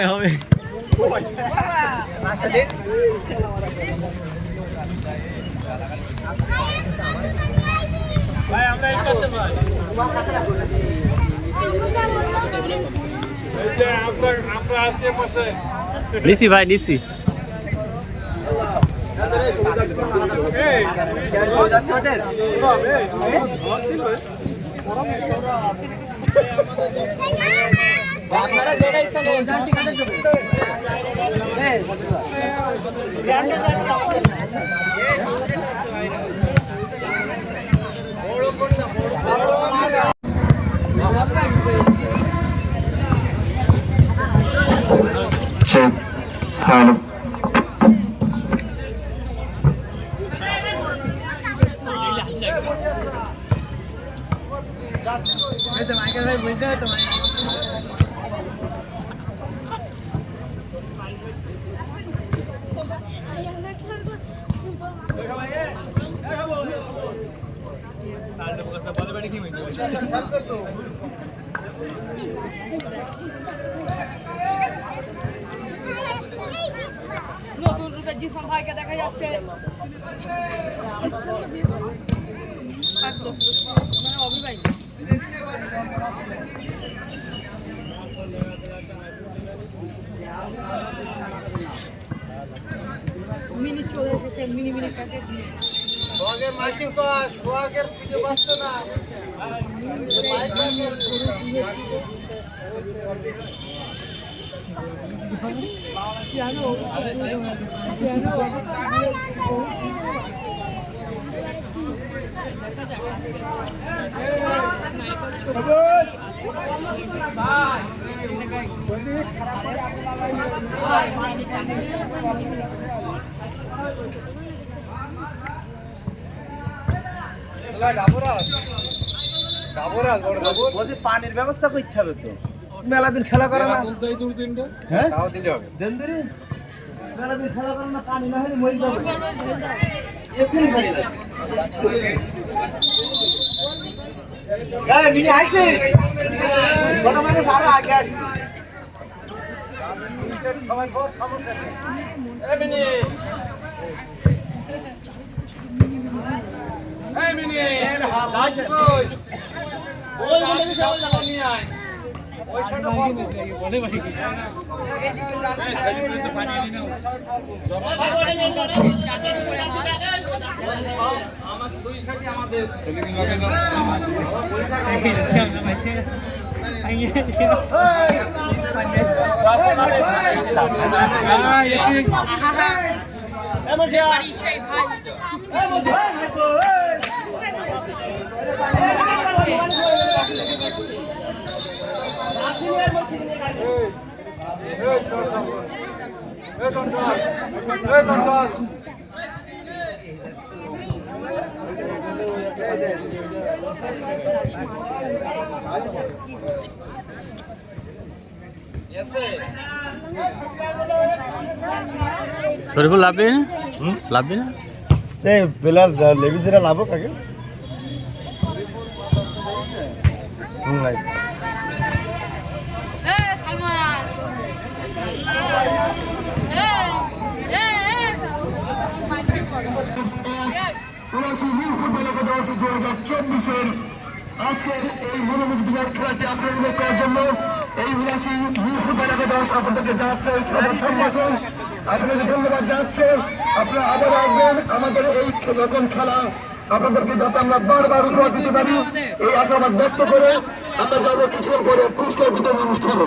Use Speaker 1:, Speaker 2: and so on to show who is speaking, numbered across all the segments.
Speaker 1: হবে হবে
Speaker 2: ভাই আমরা এই পাশে ভাই এই যে আমরা আসে পাশে
Speaker 1: নিছি ভাই নিছি
Speaker 3: আপনারা যেটা ইচ্ছা নেন
Speaker 4: নতুন রূপে জিসম ভাইকে দেখা যাচ্ছে একদম মানে অভিভাই মিনি চলে এসেছে মিনি মিনি প্যাকেট
Speaker 3: সোহাগের মাইকিং পাস সোহাগের ভিডিও বাজছে না
Speaker 5: পানির ব্যবস্থা করতে হবে তো মেলা দিন খেলা করে না হ্যাঁ মেলা দিন খেলা করে না পানি না হলে মরে যাবে এক্ষুনি পানি লাগে মিনি আইছে বড় মানুষ আরো আগে আসবে সময় পর সমস্যা এই মিনি
Speaker 2: এই মিনি লাজ কই ওই বলে যাও যাও নিয়ে আয় ওই সাইডে বলে ভাই কি এই সাইডে তো পানি নিয়ে নাও আমাদের দুই সাইডে আমাদের সেলিং লাগে না এই সামনে বাইছে আইয়ে
Speaker 4: সেই ভাই
Speaker 1: শরীফুল লাভবি না লাভবি না
Speaker 5: প্লেয়ার লেবিসেরা লাভ কাকে নাইস
Speaker 4: সালমান
Speaker 6: আজকের এই মনোমুখ বিভাগ খেলাটি আপনাদের করার জন্য এই বিলাসী ফুটবল একাদশ আপনাদেরকে যাচ্ছে সম্ভাষণ আপনাদের ধন্যবাদ যাচ্ছে আপনারা আবার আসবেন আমাদের এই রকম খেলা আপনাদেরকে যাতে আমরা বারবার উপহার দিতে পারি এই আশাবাদ ব্যক্ত করে আমরা যাবো কিছুক্ষণ পরে পুরস্কার বিতরণ অনুষ্ঠানে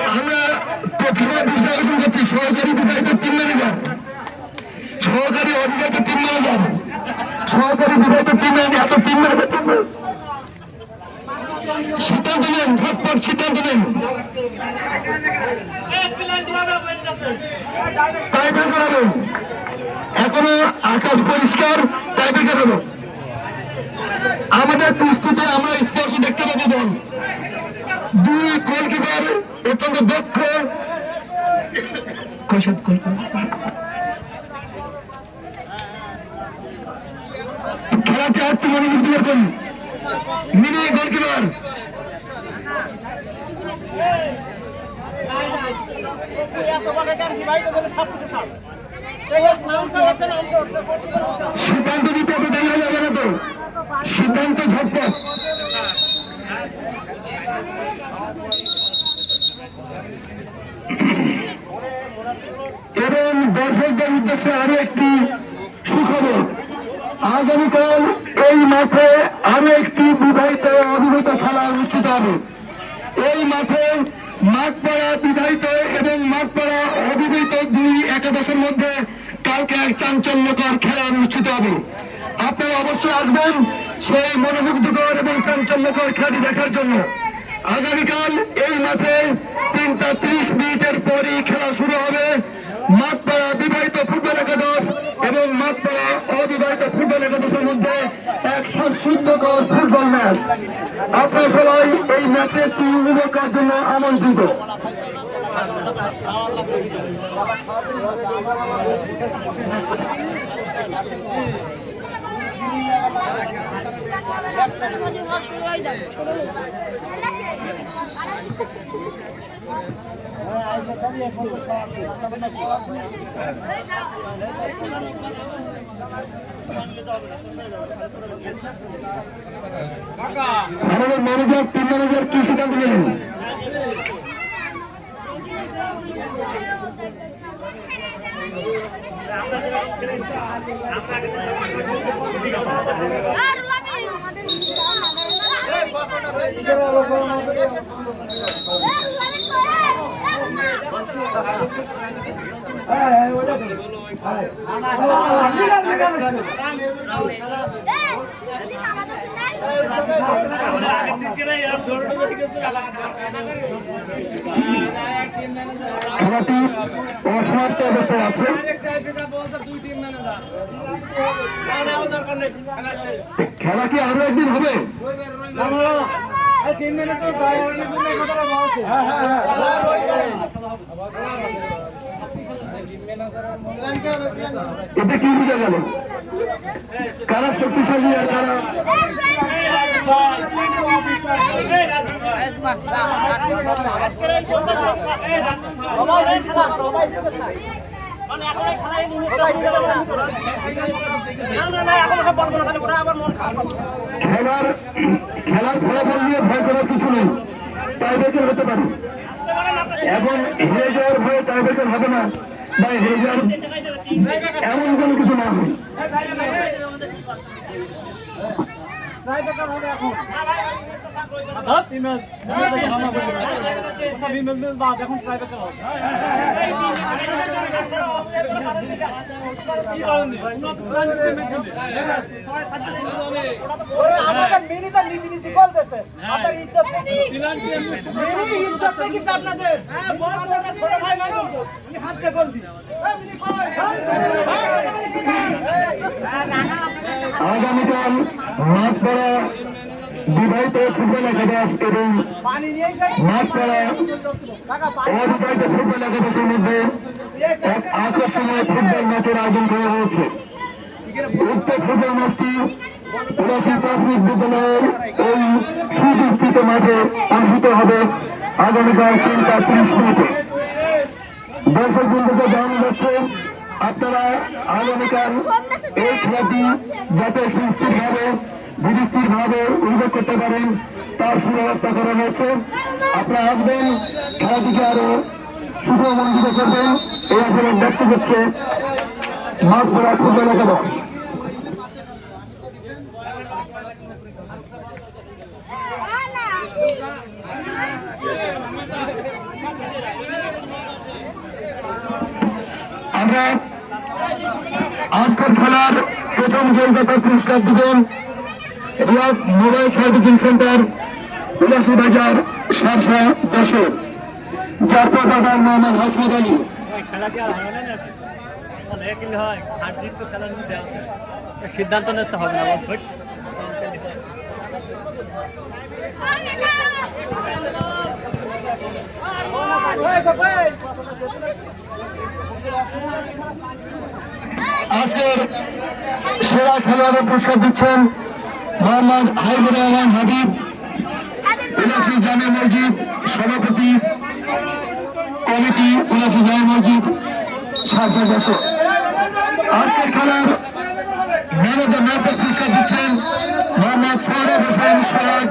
Speaker 6: আমরা প্রথমে বিশ্লেষণ করছি সহকারী বিভাগের টিম ম্যানেজার সহকারী অধিকারের টিম ম্যানেজার সহকারী বিভাগের টিম ম্যানেজার এত টিম ম্যানেজার সিদ্ধান্ত নেন ঝটপট সিদ্ধান্ত নেন তাই বের করাবেন এখনো আকাশ পরিষ্কার, টাইব্রেকার হলো। আমাদের দৃষ্টিতে আমরা স্পষ্ট দেখতে পাবো বল, দুই গোলকিপার অত্যন্ত দক্ষ। খেলাটি আর একটু মনোযোগ করি। মিনি গোলকিপার সিদ্ধান্ত দিতে এত দেরি হয়ে যাবে না তো, সিদ্ধান্ত ঝটপট। এবং দর্শকদের উদ্দেশ্যে আরো একটি সুখবর, আগামীকাল এই মাঠে আরো একটি বিবাহিত অবিবাহিত খেলা অনুষ্ঠিত হবে। এই মাঠে মাঠপাড়া বিবাহিত এবং মাঠপাড়া অবিবাহিত দুই একাদশের মধ্যে কালকে এক চাঞ্চল্যকর খেলা অনুষ্ঠিত হবে। আপনারা অবশ্যই আসবেন সেই মনোমুগ্ধকর এবং চাঞ্চল্যকর খেলাটি দেখার জন্য। আগামীকাল এই মাঠে 3:30 পরই খেলা শুরু হবে। মাঠপাড়া বিবাহিত ফুটবল একাদশ এবং মাঠপাড়া অবিবাহিত ফুটবল একাদশের মধ্যে এক শ্বাসরুদ্ধকর ফুটবল ম্যাচ। আপনারা সবাই এই ম্যাচে একটি উপভোগ করার জন্য আমন্ত্রিত। আমাদের ম্যানেজার, টিম ম্যানেজার কি সিদ্ধান্ত নিলেন? খেলাটি অসমাপ্ত অবস্থায় আছে। খেলা কি আরো একদিন হবে? এতে কি বুঝা গেল? কারা শক্তিশালী আর কারা? খেলার ফলাফল নিয়ে ভয় করার কিছু নেই, টাইব্রেকার হতে পারে। এখন হেরে যাওয়ার ভয়ে টাইব্রেকার হবে না, বা হেরে যাওয়ার এমন কোনো কিছু না হয়। আগামীকাল মাঠপাড়া বিবাহিত ফুটবল একাদশ এবং মাঠপাড়া অবিবাহিত ফুটবল একাদশের মধ্যে এক আকর্ষণীয় ফুটবল ম্যাচের আয়োজন করা হয়েছে। উক্ত ফুটবল ম্যাচটি উলাসী প্রাথমিক বিদ্যালয়ের এই সুবিস্তৃত মাঠে অনুষ্ঠিত হবে আগামীকাল 3:30। দর্শক বন্ধুকে জানানো যাচ্ছে আপনারা আগামীকাল এই খেলাটি যাতে সুস্থিরভাবে ধীরস্থিরভাবে উপভোগ করতে পারেন তার সুব্যবস্থা করা হয়েছে। আপনারা আসবেন, খেলাটিকে আরো সুসমন্ডিত করবেন, এই আসলে ব্যক্ত করছে মাঠপাড়া ফুটবল একাদশ। আমরা আজকের খেলার প্রথম গোলদাতা পুরস্কার দিবেন রিয়াদ মোবাইল সার্ভিসিং সেন্টার, উলাসী বাজার, সারসা, যশোর, যার প্রধান মোহাম্মদ হাসমত আলী।
Speaker 1: সিদ্ধান্ত নিতে হবে না বল।
Speaker 6: আজকের সেরা খেলোয়াড়ের পুরস্কার দিচ্ছেন মোহাম্মদ হাইবুর রহমান হাবিব, উলাসি জামে মসজিদ সভাপতি কমিটি, উলাসি জামে মসজিদ শাসক। আজকের খেলার ম্যান অফ দ্য ম্যাচের পুরস্কার দিচ্ছেন মোহাম্মদ সারেফ হোসেন সোহাগ,